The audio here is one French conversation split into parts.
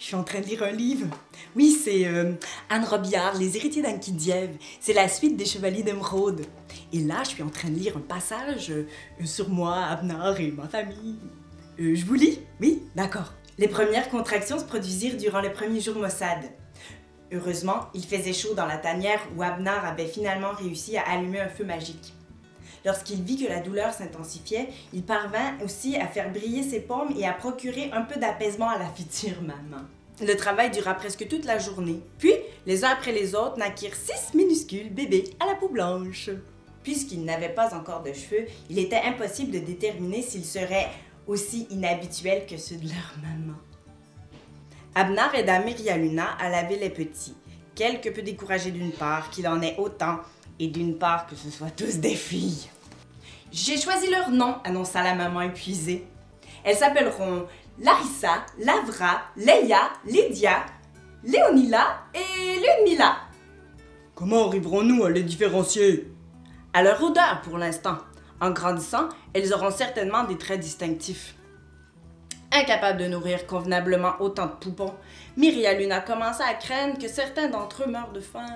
suis en train de lire un livre. Oui, c'est Anne Robillard, Les héritiers d'Ankh-Kidiev. C'est la suite des Chevaliers d'Émeraude. Et là, je suis en train de lire un passage sur moi, Abnar et ma famille. Je vous lis? Oui? D'accord. Les premières contractions se produisirent durant les premiers jours maussades. Heureusement, il faisait chaud dans la tanière où Abnar avait finalement réussi à allumer un feu magique. Lorsqu'il vit que la douleur s'intensifiait, il parvint aussi à faire briller ses paumes et à procurer un peu d'apaisement à la future maman. Le travail dura presque toute la journée. Puis, les uns après les autres naquirent 6 minuscules bébés à la peau blanche. Puisqu'ils n'avaient pas encore de cheveux, il était impossible de déterminer s'ils seraient aussi inhabituels que ceux de leur maman. Abnar aida Meria-Luna à laver les petits, quelque peu découragé d'une part qu'il en ait autant, et d'une part que ce soit tous des filles. « J'ai choisi leur nom, annonça la maman épuisée. Elles s'appelleront Larissa, Lavra, Leia, Lydia, Léonila et Ludmila. »« Comment arriverons-nous à les différencier? » ?»« À leur odeur pour l'instant. En grandissant, elles auront certainement des traits distinctifs. » Incapable de nourrir convenablement autant de poupons, Meria-Luna commença à craindre que certains d'entre eux meurent de faim.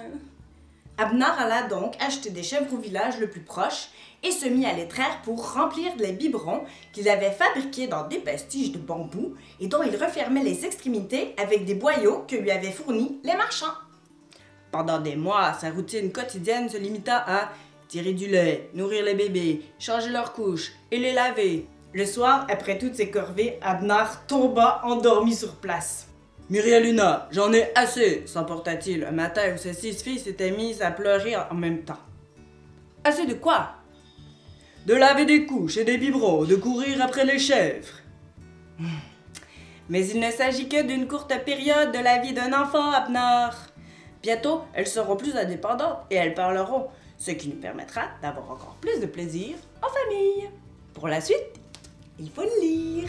Abnar alla donc acheter des chèvres au village le plus proche et se mit à les traire pour remplir les biberons qu'il avait fabriqués dans d'épaisses tiges de bambou et dont il refermait les extrémités avec des boyaux que lui avaient fournis les marchands. Pendant des mois, sa routine quotidienne se limita à tirer du lait, nourrir les bébés, changer leurs couches et les laver. Le soir, après toutes ces corvées, Abnar tomba endormi sur place. « Meria-Luna, j'en ai assez !» s'emporta-t-il un matin où ses 6 filles s'étaient mises à pleurer en même temps. « Assez de quoi? » ?»« De laver des couches et des biberons, de courir après les chèvres. » Mais il ne s'agit que d'une courte période de la vie d'un enfant, Abnar. Bientôt, elles seront plus indépendantes et elles parleront, ce qui nous permettra d'avoir encore plus de plaisir en famille. Pour la suite, il faut le lire.